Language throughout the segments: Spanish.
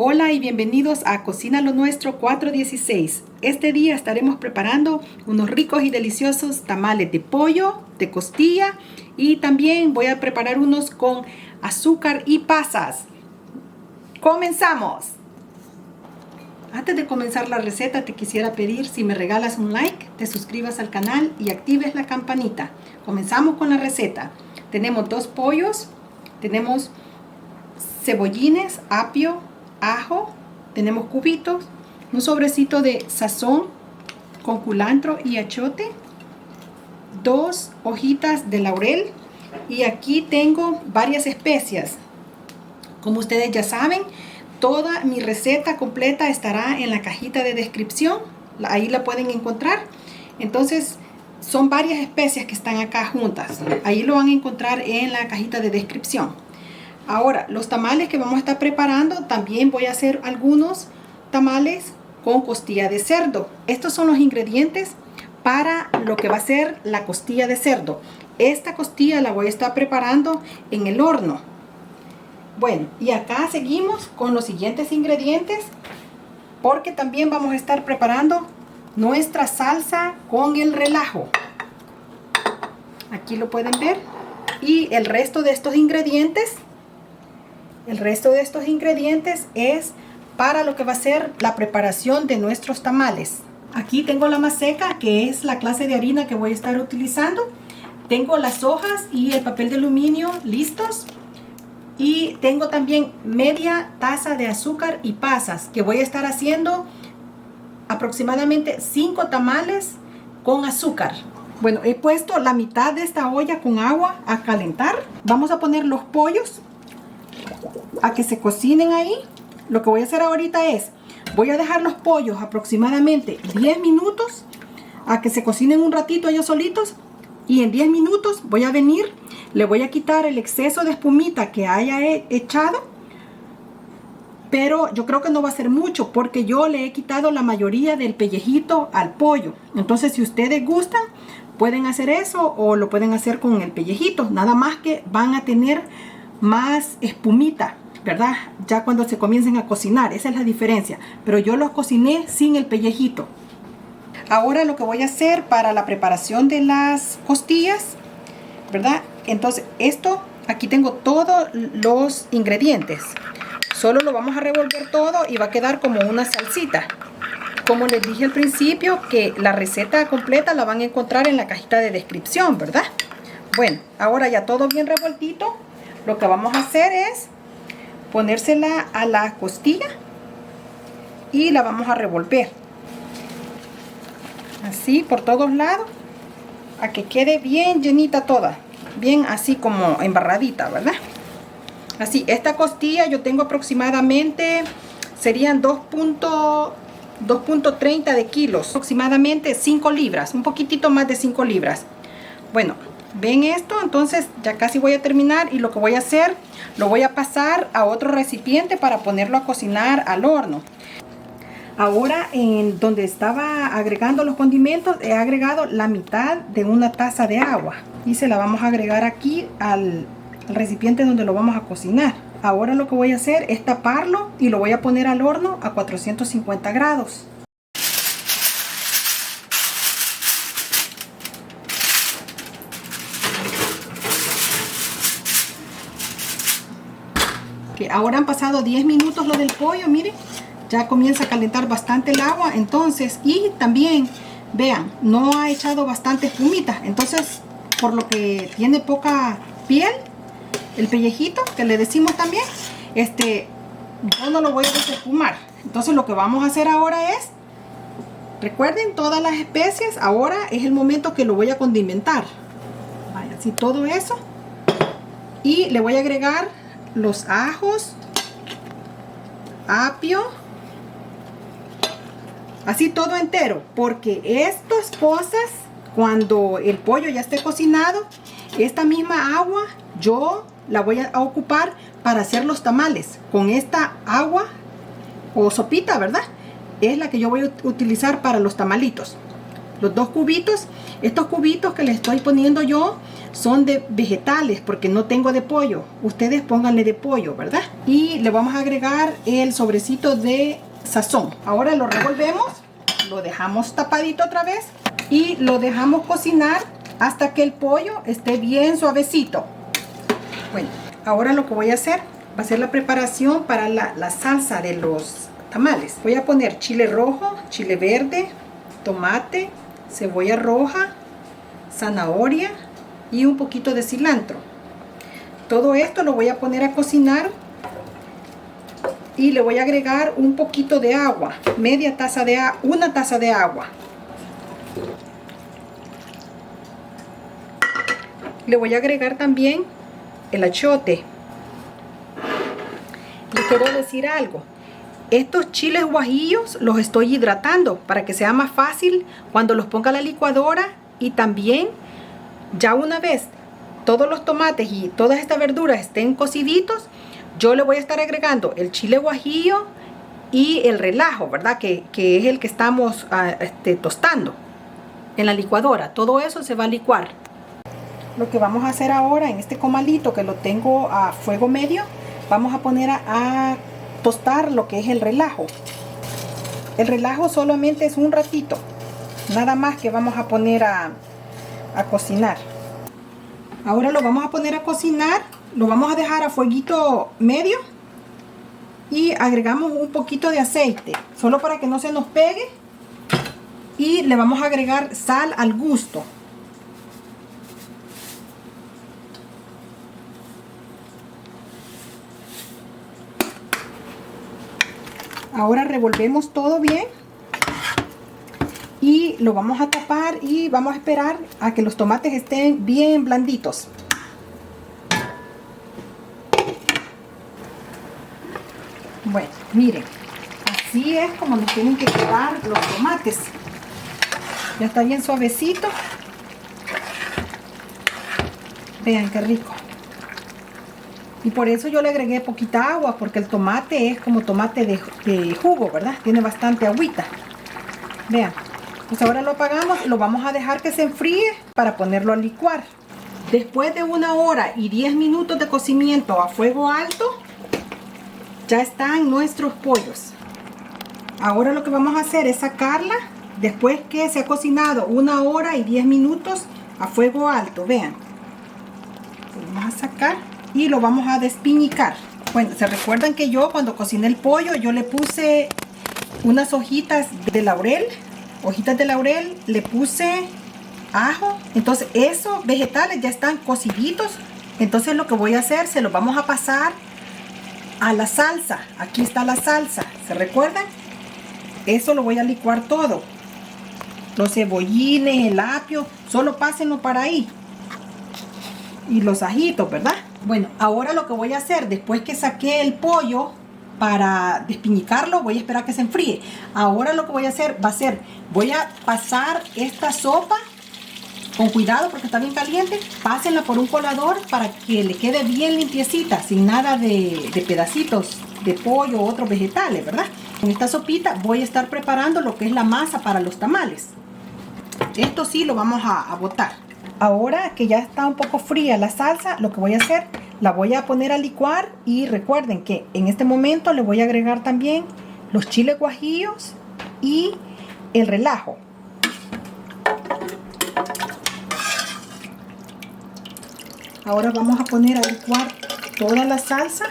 Hola y bienvenidos a Cocina lo Nuestro 416. Este día estaremos preparando unos ricos y deliciosos tamales de pollo, de costilla, y también voy a preparar unos con azúcar y pasas. ¡Comenzamos! Antes de comenzar la receta te quisiera pedir si me regalas un like, te suscribas al canal y actives la campanita. Comenzamos con la receta. Tenemos 2 pollos, tenemos cebollines, apio, ajo, tenemos cubitos, un sobrecito de sazón con culantro y achiote, 2 hojitas de laurel, y aquí tengo varias especias. Como ustedes ya saben, toda mi receta completa estará en la cajita de descripción, ahí la pueden encontrar. Entonces son varias especias que están acá juntas, ahí lo van a encontrar en la cajita de descripción. Ahora, los tamales que vamos a estar preparando, también voy a hacer algunos tamales con costilla de cerdo. Estos son los ingredientes para lo que va a ser la costilla de cerdo. Esta costilla la voy a estar preparando en el horno. Bueno, y acá seguimos con los siguientes ingredientes, porque también vamos a estar preparando nuestra salsa con el relajo. Aquí lo pueden ver. Y el resto de estos ingredientes es para lo que va a ser la preparación de nuestros tamales. Aquí tengo la maseca, que es la clase de harina que voy a estar utilizando. Tengo las hojas y el papel de aluminio listos. Y tengo también media taza de azúcar y pasas, que voy a estar haciendo aproximadamente 5 tamales con azúcar. Bueno, he puesto la mitad de esta olla con agua a calentar. Vamos a poner los pollos a que se cocinen ahí. Lo que voy a hacer ahorita es, voy a dejar los pollos aproximadamente 10 minutos a que se cocinen un ratito ellos solitos, y en 10 minutos voy a venir, le voy a quitar el exceso de espumita que haya echado, pero yo creo que no va a ser mucho porque yo le he quitado la mayoría del pellejito al pollo. Entonces, si ustedes gustan, pueden hacer eso o lo pueden hacer con el pellejito, nada más que van a tener más espumita, ¿verdad? Ya cuando se comiencen a cocinar, esa es la diferencia. Pero yo los cociné sin el pellejito. Ahora lo que voy a hacer para la preparación de las costillas, ¿verdad? Entonces esto, aquí tengo todos los ingredientes. Solo lo vamos a revolver todo y va a quedar como una salsita. Como les dije al principio, que la receta completa la van a encontrar en la cajita de descripción, ¿verdad? Bueno, ahora ya todo bien revueltito. Lo que vamos a hacer es ponérsela a la costilla y la vamos a revolver así por todos lados, a que quede bien llenita toda, bien así como embarradita, ¿verdad? Así, esta costilla yo tengo aproximadamente, serían 2.30 de kilos, aproximadamente 5 libras, un poquitito más de 5 libras. Bueno, ven esto, entonces ya casi voy a terminar, y lo que voy a hacer, lo voy a pasar a otro recipiente para ponerlo a cocinar al horno. Ahora, en donde estaba agregando los condimentos, he agregado la mitad de una taza de agua y se la vamos a agregar aquí al recipiente donde lo vamos a cocinar. Ahora lo que voy a hacer es taparlo y lo voy a poner al horno a 450 grados. Ahora han pasado 10 minutos lo del pollo, miren, ya comienza a calentar bastante el agua. Entonces, y también vean, no ha echado bastante espumita, entonces por lo que tiene poca piel, el pellejito que le decimos también, yo no lo voy a desespumar. Entonces lo que vamos a hacer ahora es, recuerden todas las especias, ahora es el momento que lo voy a condimentar. Vaya, así todo eso, y le voy a agregar los ajos, apio, así todo entero, porque estas cosas, cuando el pollo ya esté cocinado, esta misma agua yo la voy a ocupar para hacer los tamales. Con esta agua o sopita, ¿verdad? Es la que yo voy a utilizar para los tamalitos. los 2 cubitos. Estos cubitos que les estoy poniendo yo son de vegetales porque no tengo de pollo. Ustedes pónganle de pollo, ¿verdad? Y le vamos a agregar el sobrecito de sazón. Ahora lo revolvemos, lo dejamos tapadito otra vez y lo dejamos cocinar hasta que el pollo esté bien suavecito. Bueno, ahora lo que voy a hacer va a ser la preparación para la salsa de los tamales. Voy a poner chile rojo, chile verde, tomate, cebolla roja, zanahoria y un poquito de cilantro. Todo esto lo voy a poner a cocinar y le voy a agregar un poquito de agua, media taza de agua, una taza de agua. Le voy a agregar también el achiote. Les quiero decir algo. Estos chiles guajillos los estoy hidratando para que sea más fácil cuando los ponga a la licuadora, y también ya una vez todos los tomates y todas estas verduras estén cociditos, yo le voy a estar agregando el chile guajillo y el relajo, ¿verdad? Que es el que estamos tostando en la licuadora. Todo eso se va a licuar. Lo que vamos a hacer ahora en este comalito que lo tengo a fuego medio, vamos a poner a tostar lo que es el relajo. El relajo solamente es un ratito, nada más que vamos a poner a cocinar. Ahora lo vamos a poner a cocinar, lo vamos a dejar a fueguito medio y agregamos un poquito de aceite, solo para que no se nos pegue, y le vamos a agregar sal al gusto. Ahora revolvemos todo bien y lo vamos a tapar y vamos a esperar a que los tomates estén bien blanditos. Bueno, miren, así es como nos tienen que quedar los tomates. Ya está bien suavecito. Vean qué rico. Y por eso yo le agregué poquita agua, porque el tomate es como tomate de jugo, ¿verdad? Tiene bastante agüita. Vean. Pues ahora lo apagamos y lo vamos a dejar que se enfríe para ponerlo a licuar. Después de 1 hora y 10 minutos de cocimiento a fuego alto, ya están nuestros pollos. Ahora lo que vamos a hacer es sacarla después que se ha cocinado 1 hora y 10 minutos a fuego alto. Vean. Lo vamos a sacar y lo vamos a despiñicar. Bueno, se recuerdan que yo cuando cociné el pollo yo le puse unas hojitas de laurel, le puse ajo. Entonces esos vegetales ya están cociditos. Entonces lo que voy a hacer, se los vamos a pasar a la salsa. Aquí está la salsa, ¿se recuerdan? Eso lo voy a licuar todo. Los cebollines, el apio, solo pásenlo para ahí. Y los ajitos, ¿verdad? Bueno, ahora lo que voy a hacer, después que saqué el pollo para despiñicarlo, voy a esperar que se enfríe. Ahora lo que voy a hacer voy a pasar esta sopa con cuidado porque está bien caliente. Pásenla por un colador para que le quede bien limpiecita, sin nada de pedacitos de pollo u otros vegetales, ¿verdad? En esta sopita voy a estar preparando lo que es la masa para los tamales. Esto sí lo vamos a botar. Ahora que ya está un poco fría la salsa, lo que voy a hacer, la voy a poner a licuar, y recuerden que en este momento le voy a agregar también los chiles guajillos y el relajo. Ahora vamos a poner a licuar toda la salsa.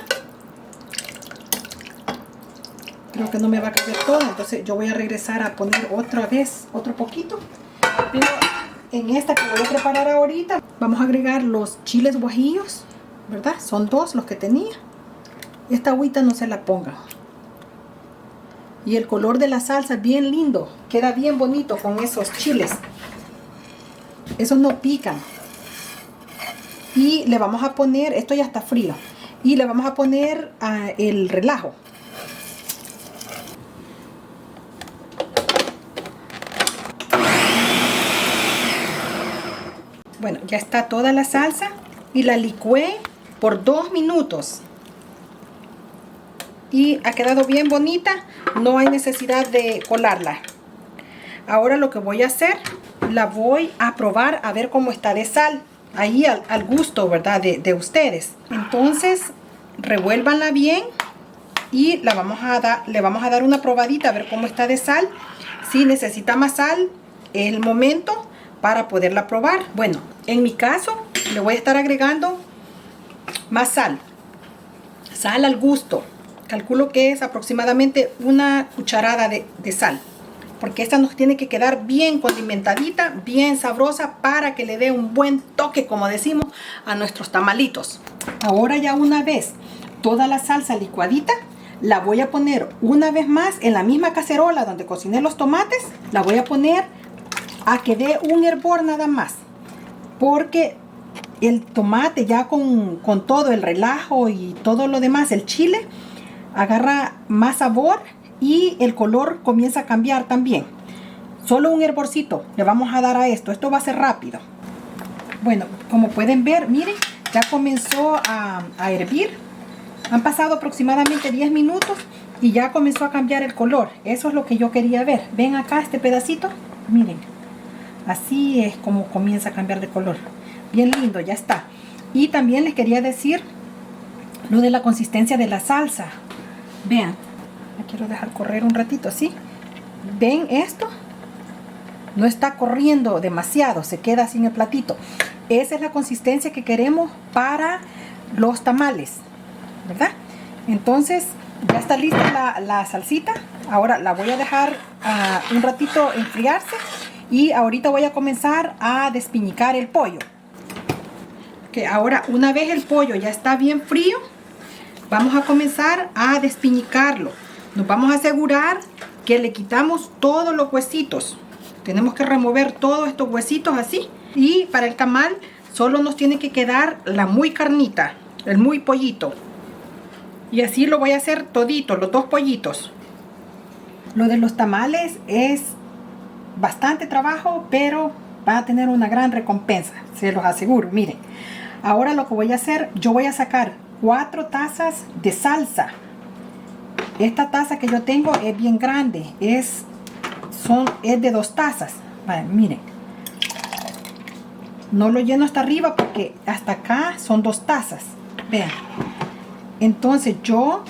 Creo que no me va a caber toda, entonces yo voy a regresar a poner otra vez otro poquito. Pero en esta que voy a preparar ahorita vamos a agregar los chiles guajillos, ¿verdad? Son 2 los que tenía. Esta agüita no se la ponga. Y el color de la salsa es bien lindo, queda bien bonito con esos chiles. Esos no pican. Y le vamos a poner, esto ya está frío, y le vamos a poner el relajo. Bueno, ya está toda la salsa y la licué por 2 minutos. Y ha quedado bien bonita, no hay necesidad de colarla. Ahora lo que voy a hacer, la voy a probar a ver cómo está de sal. Ahí al gusto, ¿verdad? De ustedes. Entonces, revuélvanla bien y le vamos a dar una probadita a ver cómo está de sal. Si necesita más sal, es el momento para poderla probar. Bueno, en mi caso, le voy a estar agregando más sal. Sal al gusto. Calculo que es aproximadamente una cucharada de sal. Porque esta nos tiene que quedar bien condimentadita, bien sabrosa para que le dé un buen toque, como decimos, a nuestros tamalitos. Ahora ya una vez toda la salsa licuadita, la voy a poner una vez más en la misma cacerola donde cociné los tomates. La voy a poner a que dé un hervor nada más. Porque el tomate ya con todo el relajo y todo lo demás, el chile, agarra más sabor. Y el color comienza a cambiar también. Solo un hervorcito le vamos a dar a esto. Esto va a ser rápido. Bueno, como pueden ver, miren, ya comenzó a hervir. Han pasado aproximadamente 10 minutos y ya comenzó a cambiar el color. Eso es lo que yo quería ver. Ven acá este pedacito. Miren, así es como comienza a cambiar de color. Bien lindo, ya está. Y también les quería decir lo de la consistencia de la salsa. Vean. Quiero dejar correr un ratito así. ¿Ven esto? No está corriendo demasiado, se queda sin el platito. Esa es la consistencia que queremos para los tamales, ¿verdad? Entonces ya está lista la salsita. Ahora la voy a dejar un ratito enfriarse y ahorita voy a comenzar a despiñicar el pollo. Que ahora una vez el pollo ya está bien frío, vamos a comenzar a despiñicarlo. Nos vamos a asegurar que le quitamos todos los huesitos. Tenemos que remover todos estos huesitos así. Y para el tamal solo nos tiene que quedar la muy carnita, el muy pollito. Y así lo voy a hacer todito, los dos pollitos. Lo de los tamales es bastante trabajo, pero va a tener una gran recompensa, se los aseguro. Miren, ahora lo que voy a hacer, yo voy a sacar 4 tazas de salsa. Esta taza que yo tengo es bien grande, es de 2 tazas. Vale, miren, no lo lleno hasta arriba porque hasta acá son 2 tazas. Vean, entonces yo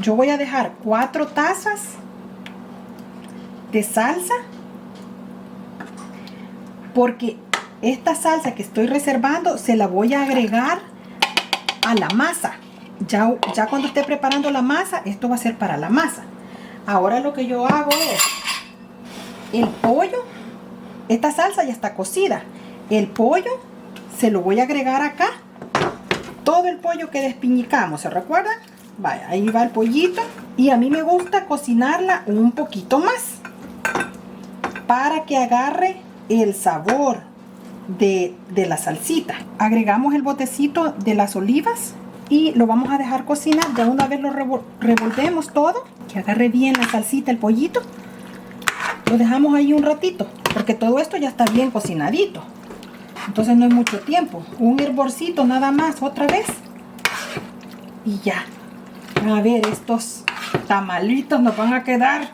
voy a dejar 4 tazas de salsa, porque esta salsa que estoy reservando se la voy a agregar a la masa. Ya cuando esté preparando la masa, esto va a ser para la masa. Ahora lo que yo hago es, el pollo, esta salsa ya está cocida. El pollo se lo voy a agregar acá. Todo el pollo que despiñicamos, ¿se recuerdan? Vaya, ahí va el pollito. Y a mí me gusta cocinarla un poquito más, para que agarre el sabor de la salsita. Agregamos el botecito de las olivas y lo vamos a dejar cocinar. De una vez lo revolvemos todo, que agarre bien la salsita, el pollito. Lo dejamos ahí un ratito, porque todo esto ya está bien cocinadito. Entonces no es mucho tiempo. Un hervorcito nada más, otra vez. Y ya. A ver, estos tamalitos nos van a quedar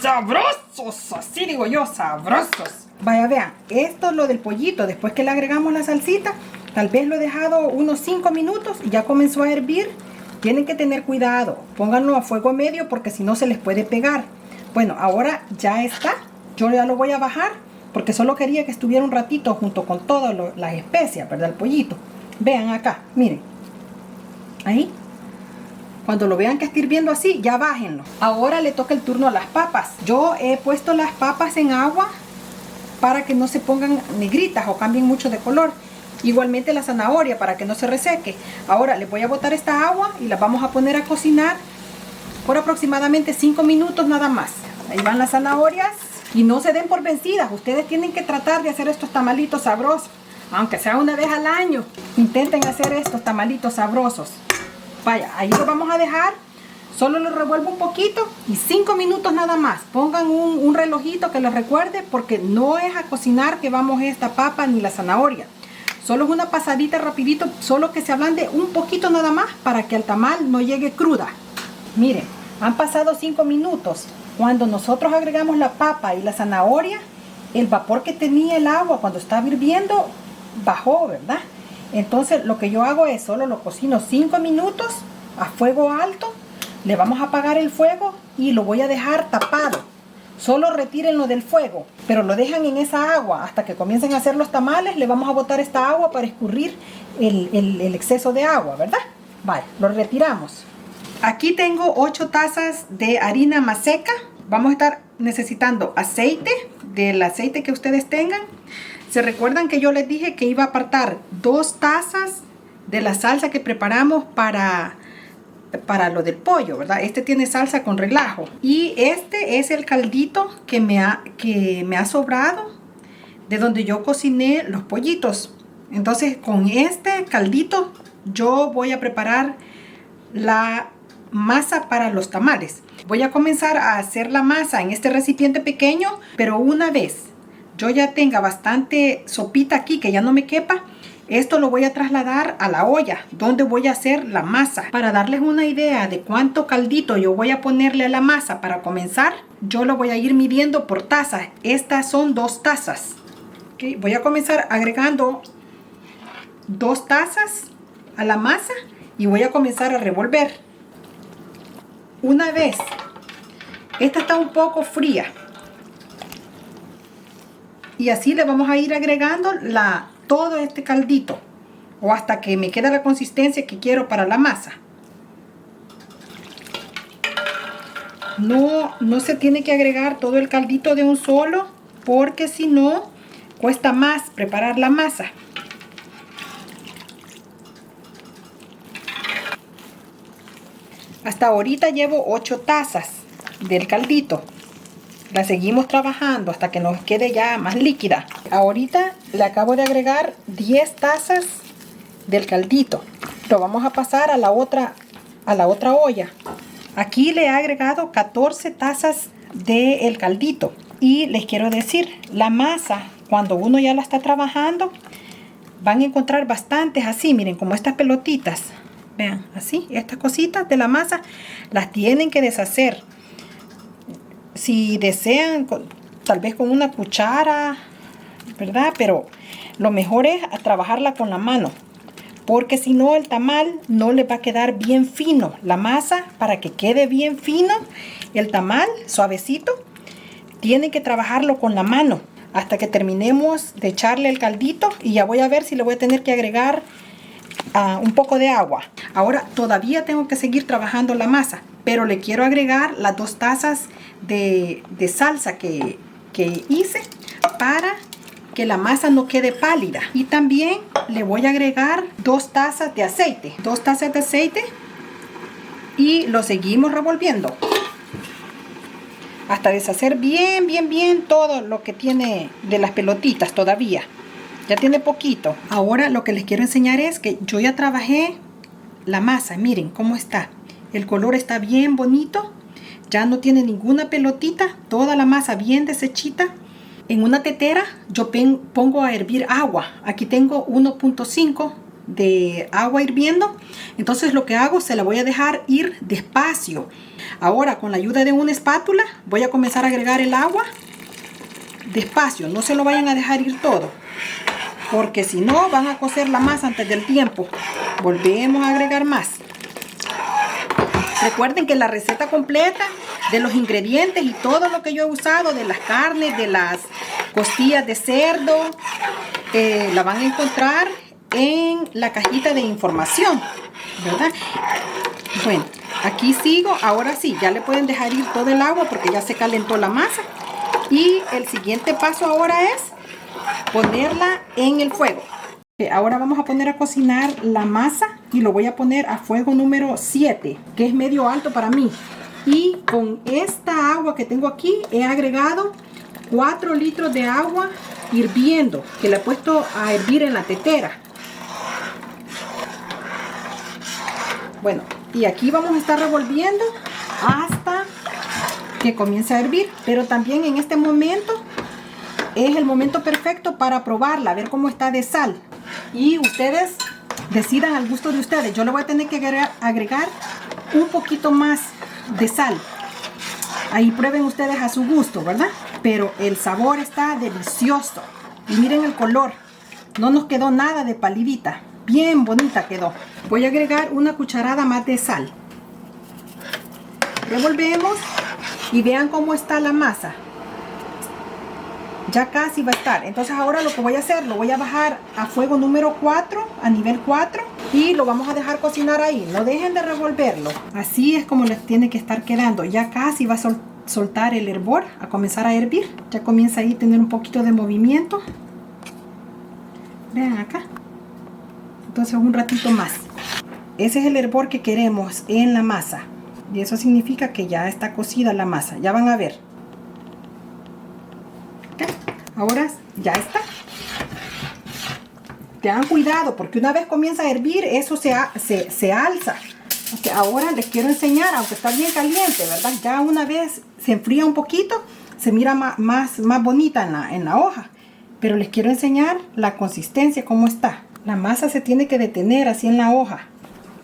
sabrosos. Así digo yo, sabrosos. Vaya, vean, esto es lo del pollito. Después que le agregamos la salsita, tal vez lo he dejado unos 5 minutos y ya comenzó a hervir. Tienen que tener cuidado. Pónganlo a fuego medio porque si no se les puede pegar. Bueno, ahora ya está. Yo ya lo voy a bajar porque solo quería que estuviera un ratito junto con todas las especias, ¿verdad? El pollito. Vean acá, miren. Ahí. Cuando lo vean que está hirviendo así, ya bájenlo. Ahora le toca el turno a las papas. Yo he puesto las papas en agua para que no se pongan negritas o cambien mucho de color. Igualmente la zanahoria para que no se reseque. Ahora les voy a botar esta agua y las vamos a poner a cocinar por aproximadamente 5 minutos nada más. Ahí van las zanahorias y no se den por vencidas. Ustedes tienen que tratar de hacer estos tamalitos sabrosos, aunque sea una vez al año. Intenten hacer estos tamalitos sabrosos. Vaya, ahí lo vamos a dejar. Solo lo revuelvo un poquito y 5 minutos nada más. Pongan un relojito que les recuerde, porque no es a cocinar que vamos esta papa ni la zanahoria. Solo es una pasadita rapidito, solo que se ablande un poquito nada más para que el tamal no llegue cruda. Miren, han pasado 5 minutos Cuando nosotros agregamos la papa y la zanahoria, el vapor que tenía el agua cuando estaba hirviendo bajó, ¿verdad? Entonces lo que yo hago es solo lo cocino 5 minutos a fuego alto. Le vamos a apagar el fuego y lo voy a dejar tapado. Solo retírenlo del fuego, pero lo dejan en esa agua hasta que comiencen a hacer los tamales. Le vamos a botar esta agua para escurrir el exceso de agua, ¿verdad? Vale, lo retiramos. Aquí tengo 8 tazas de harina maseca. Vamos a estar necesitando aceite, del aceite que ustedes tengan. ¿Se recuerdan que yo les dije que iba a apartar 2 tazas de la salsa que preparamos para lo del pollo, ¿verdad? Este tiene salsa con relajo. Y este es el caldito que me ha sobrado de donde yo cociné los pollitos. Entonces con este caldito yo voy a preparar la masa para los tamales. Voy a comenzar a hacer la masa en este recipiente pequeño, pero una vez yo ya tenga bastante sopita aquí que ya no me quepa, esto lo voy a trasladar a la olla donde voy a hacer la masa. Para darles una idea de cuánto caldito yo voy a ponerle a la masa para comenzar, yo lo voy a ir midiendo por tazas. Estas son 2 tazas. Okay, voy a comenzar agregando 2 tazas a la masa y voy a comenzar a revolver. Una vez esta está un poco fría y así le vamos a ir agregando todo este caldito o hasta que me quede la consistencia que quiero para la masa. No se tiene que agregar todo el caldito de un solo, porque si no cuesta más preparar la masa. Hasta ahorita llevo 8 tazas del caldito. La seguimos trabajando hasta que nos quede ya más líquida. Ahorita le acabo de agregar 10 tazas del caldito. Lo vamos a pasar a la otra olla. Aquí le he agregado 14 tazas del caldito. Y les quiero decir, la masa, cuando uno ya la está trabajando, van a encontrar bastantes así, miren, como estas pelotitas. Vean, así, estas cositas de la masa las tienen que deshacer. Si desean, tal vez con una cuchara, ¿verdad? Pero lo mejor es trabajarla con la mano, porque si no el tamal no le va a quedar bien fino. La masa, para que quede bien fino, el tamal suavecito, tienen que trabajarlo con la mano hasta que terminemos de echarle el caldito. Y ya voy a ver si le voy a tener que agregar un poco de agua. Ahora todavía tengo que seguir trabajando la masa, pero le quiero agregar las 2 tazas de salsa que hice para que la masa no quede pálida. Y también le voy a agregar 2 tazas de aceite. 2 tazas de aceite y lo seguimos revolviendo hasta deshacer bien todo lo que tiene de las pelotitas. Todavía ya tiene poquito. Ahora lo que les quiero enseñar es que yo ya trabajé la masa. Miren cómo está. El color está bien bonito. Ya no tiene ninguna pelotita. Toda la masa bien deshechita. En una tetera yo pongo a hervir agua. Aquí tengo 1.5 de agua hirviendo. Entonces lo que hago, se la voy a dejar ir despacio. Ahora con la ayuda de una espátula voy a comenzar a agregar el agua despacio. No se lo vayan a dejar ir todo, porque si no van a cocer la masa antes del tiempo. Volvemos a agregar más. Recuerden que la receta completa de los ingredientes y todo lo que yo he usado, de las carnes, de las costillas de cerdo, la van a encontrar en la cajita de información, ¿verdad? Bueno, aquí sigo. Ahora sí, ya le pueden dejar ir todo el agua porque ya se calentó la masa. Y el siguiente paso ahora es ponerla en el fuego. Ahora vamos a poner a cocinar la masa y lo voy a poner a fuego número 7, que es medio alto para mí. Y con esta agua que tengo aquí he agregado 4 litros de agua hirviendo, que le he puesto a hervir en la tetera. Bueno, y aquí vamos a estar revolviendo hasta que comience a hervir. Pero también en este momento es el momento perfecto para probarla, a ver cómo está de sal. Y ustedes decidan al gusto de ustedes. Yo le voy a tener que agregar un poquito más de sal. Ahí prueben ustedes a su gusto, ¿verdad? Pero el sabor está delicioso. Y miren el color. No nos quedó nada de palidita. Bien bonita quedó. Voy a agregar una cucharada más de sal. Revolvemos y vean cómo está la masa. Ya casi va a estar. Entonces ahora lo que voy a hacer, lo voy a bajar a fuego número 4, a nivel 4. Y lo vamos a dejar cocinar ahí. No dejen de revolverlo. Así es como les tiene que estar quedando. Ya casi va a soltar el hervor, a comenzar a hervir. Ya comienza ahí a tener un poquito de movimiento. Vean acá. Entonces un ratito más. Ese es el hervor que queremos en la masa. Y eso significa que ya está cocida la masa. Ya van a ver. ¿Okay? Ahora ya está. Tengan cuidado porque una vez comienza a hervir, eso se alza. Okay, ahora les quiero enseñar, aunque está bien caliente, ¿verdad? Ya una vez se enfría un poquito, se mira más bonita en la hoja. Pero les quiero enseñar la consistencia, cómo está. La masa se tiene que detener así en la hoja.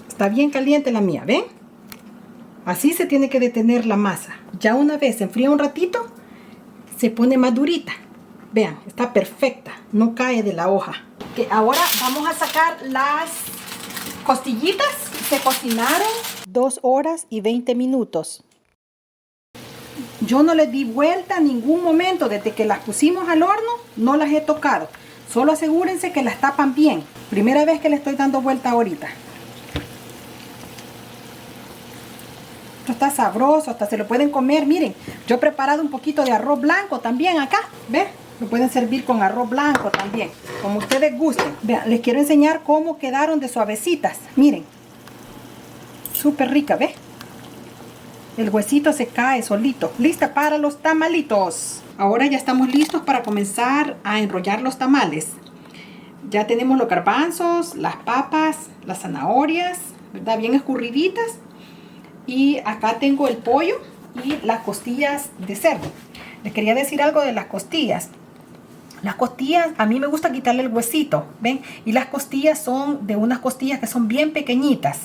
Está bien caliente la mía, ¿ven? Así se tiene que detener la masa. Ya una vez se enfría un ratito, se pone más durita. Vean, está perfecta, no cae de la hoja. Okay, ahora vamos a sacar las costillitas. Se cocinaron 2 horas y 20 minutos. Yo no les di vuelta en ningún momento. Desde que las pusimos al horno, no las he tocado. Solo asegúrense que las tapan bien. Primera vez que le estoy dando vuelta ahorita. Esto está sabroso, hasta se lo pueden comer. Miren, yo he preparado un poquito de arroz blanco también acá. ¿Ven? Lo pueden servir con arroz blanco también, como ustedes gusten. Vean, les quiero enseñar cómo quedaron de suavecitas. Miren, súper rica, ¿ves? El huesito se cae solito. Lista para los tamalitos. Ahora ya estamos listos para comenzar a enrollar los tamales. Ya tenemos los garbanzos, las papas, las zanahorias, ¿verdad? Bien escurriditas. Y acá tengo el pollo y las costillas de cerdo. Les quería decir algo de las costillas. Las costillas, a mí me gusta quitarle el huesito, ¿ven? Y las costillas son de unas costillas que son bien pequeñitas.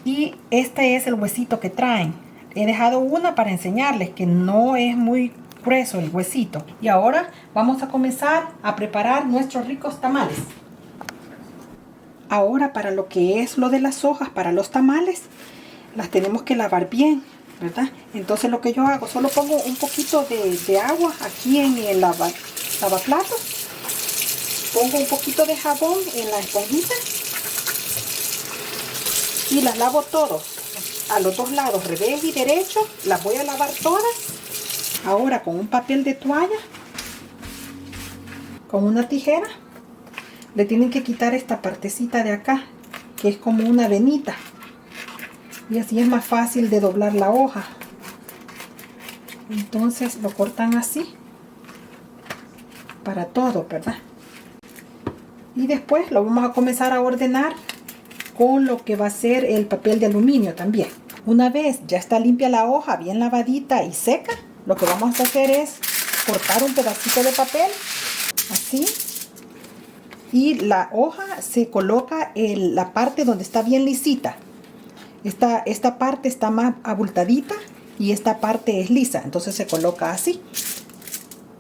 Y este es el huesito que traen. He dejado una para enseñarles que no es muy grueso el huesito. Y ahora vamos a comenzar a preparar nuestros ricos tamales. Ahora para lo que es lo de las hojas para los tamales, las tenemos que lavar bien, ¿verdad? Entonces lo que yo hago, solo pongo un poquito de agua aquí en el lavaplatos. Pongo un poquito de jabón en la esponjita y las lavo todos a los dos lados, revés y derecho. Las voy a lavar todas. Ahora con un papel de toalla, con una tijera, le tienen que quitar esta partecita de acá, que es como una venita. Y así es más fácil de doblar la hoja. Entonces lo cortan así. Para todo, ¿verdad? Y después lo vamos a comenzar a ordenar con lo que va a ser el papel de aluminio también. Una vez ya está limpia la hoja, bien lavadita y seca, lo que vamos a hacer es cortar un pedacito de papel, así. Y la hoja se coloca en la parte donde está bien lisita. Esta parte está más abultadita y esta parte es lisa, entonces se coloca así.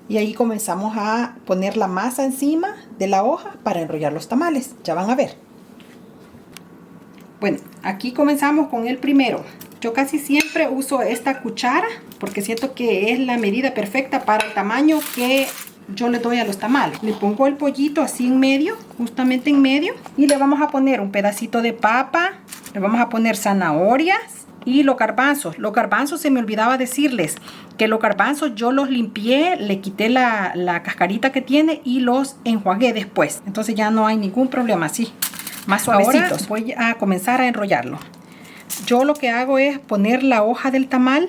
Y ahí comenzamos a poner la masa encima de la hoja para enrollar los tamales. Ya van a ver. Bueno, aquí comenzamos con el primero. Yo casi siempre uso esta cuchara porque siento que es la medida perfecta para el tamaño que yo le doy a los tamales. Le pongo el pollito así en medio, justamente en medio. Y le vamos a poner un pedacito de papa. Le vamos a poner zanahorias y los garbanzos. Los garbanzos, se me olvidaba decirles que los garbanzos yo los limpié, le quité la cascarita que tiene y los enjuagué después. Entonces ya no hay ningún problema, así, más suavecitos. Ahora voy a comenzar a enrollarlo. Yo lo que hago es poner la hoja del tamal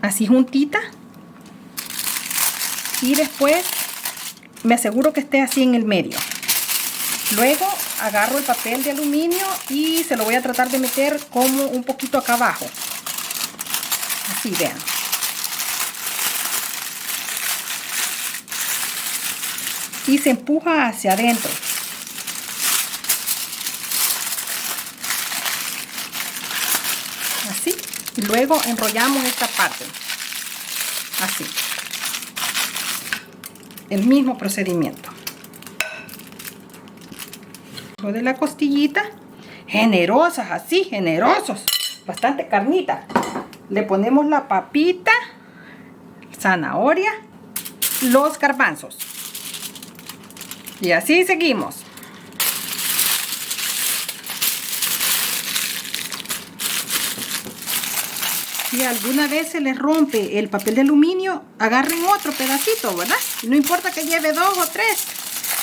así juntita y después me aseguro que esté así en el medio. Luego agarro el papel de aluminio y se lo voy a tratar de meter como un poquito acá abajo. Así, vean. Y se empuja hacia adentro. Así. Y luego enrollamos esta parte. Así. El mismo procedimiento. Lo de la costillita. Generosas, así, generosos. Bastante carnita. Le ponemos la papita, zanahoria, los garbanzos. Y así seguimos. Si alguna vez se les rompe el papel de aluminio, agarren otro pedacito, ¿verdad? No importa que lleve 2 o 3.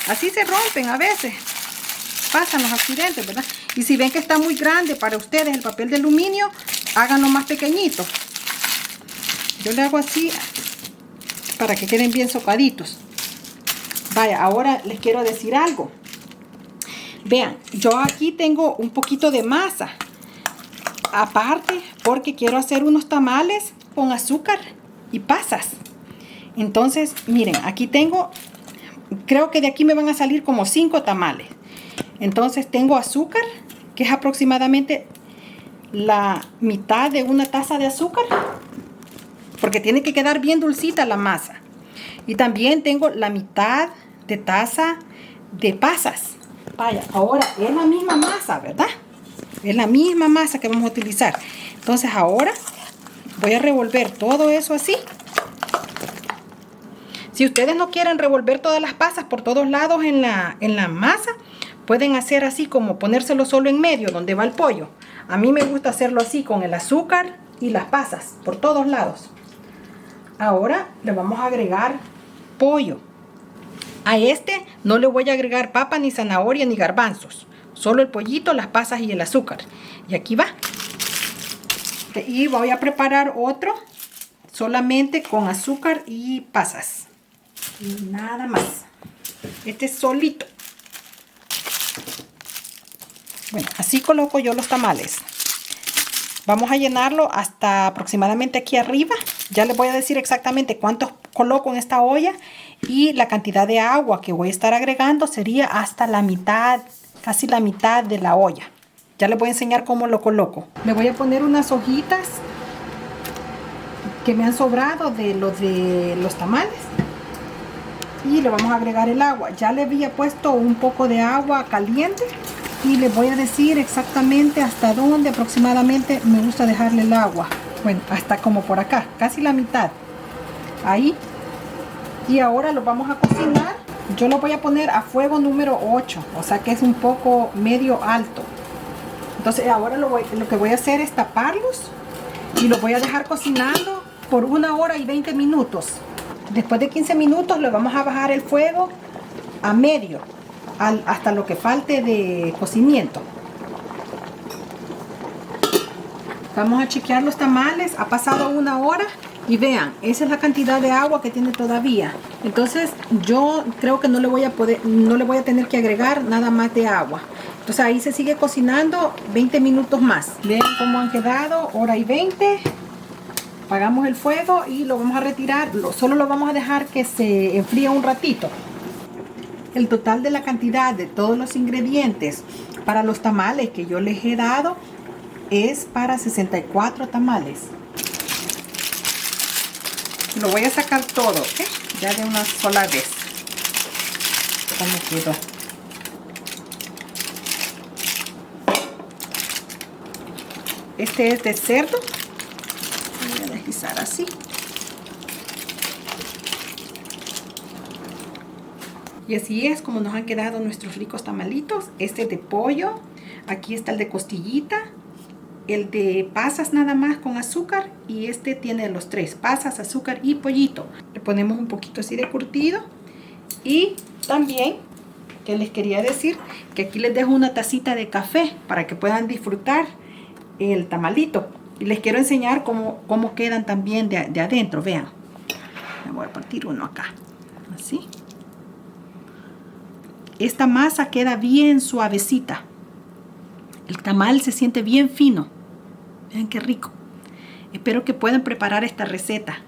Así se rompen a veces. Pasan los accidentes, ¿verdad? Y si ven que está muy grande para ustedes el papel de aluminio, háganlo más pequeñito. Yo le hago así para que queden bien socaditos. Vaya, ahora les quiero decir algo. Vean, yo aquí tengo un poquito de masa. Aparte, porque quiero hacer unos tamales con azúcar y pasas. Entonces, miren, aquí tengo, creo que de aquí me van a salir como 5 tamales. Entonces tengo azúcar, que es aproximadamente la mitad de una taza de azúcar, porque tiene que quedar bien dulcita la masa. Y también tengo la mitad de taza de pasas. Vaya, ahora es la misma masa, ¿verdad? Es la misma masa que vamos a utilizar. Entonces ahora voy a revolver todo eso así. Si ustedes no quieren revolver todas las pasas por todos lados en la masa, pueden hacer así como ponérselo solo en medio donde va el pollo. A mí me gusta hacerlo así con el azúcar y las pasas por todos lados. Ahora le vamos a agregar pollo. A este no le voy a agregar papa, ni zanahoria, ni garbanzos. Solo el pollito, las pasas y el azúcar. Y aquí va. Y voy a preparar otro solamente con azúcar y pasas. Y nada más. Este solito. Bueno, así coloco yo los tamales. Vamos a llenarlo hasta aproximadamente aquí arriba. Ya les voy a decir exactamente cuántos coloco en esta olla. Y la cantidad de agua que voy a estar agregando sería hasta la mitad, casi la mitad de la olla. Ya les voy a enseñar cómo lo coloco. Le voy a poner unas hojitas que me han sobrado de los tamales. Y le vamos a agregar el agua. Ya le había puesto un poco de agua caliente. Y les voy a decir exactamente hasta dónde aproximadamente me gusta dejarle el agua. Bueno, hasta como por acá, casi la mitad. Ahí. Y ahora lo vamos a cocinar. Yo lo voy a poner a fuego número 8. O sea que es un poco medio alto. Entonces ahora lo que voy a hacer es taparlos. Y los voy a dejar cocinando por 1 hora y 20 minutos. Después de 15 minutos le vamos a bajar el fuego a medio. Hasta lo que falte de cocimiento. Vamos a chequear los tamales. Ha pasado 1 hora. Y vean, esa es la cantidad de agua que tiene todavía. Entonces yo creo que no le voy a tener que agregar nada más de agua. Entonces ahí se sigue cocinando 20 minutos más. Vean cómo han quedado, 1 hora y 20. Apagamos el fuego y lo vamos a retirar. Solo lo vamos a dejar que se enfríe un ratito. El total de la cantidad de todos los ingredientes para los tamales que yo les he dado es para 64 tamales. Lo voy a sacar todo, ¿ok? Ya de una sola vez. ¿Cómo quedó? Este es de cerdo. Voy a deslizar así. Y así es como nos han quedado nuestros ricos tamalitos. Este es de pollo. Aquí está el de costillita. El de pasas nada más con azúcar. Y este tiene los 3. Pasas, azúcar y pollito. Le ponemos un poquito así de curtido. Y también, que les quería decir, que aquí les dejo una tacita de café para que puedan disfrutar el tamalito. Y les quiero enseñar cómo quedan también de adentro. Vean. Me voy a partir uno acá. Así. Esta masa queda bien suavecita. El tamal se siente bien fino. Vean qué rico. Espero que puedan preparar esta receta.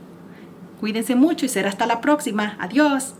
Cuídense mucho y será hasta la próxima. Adiós.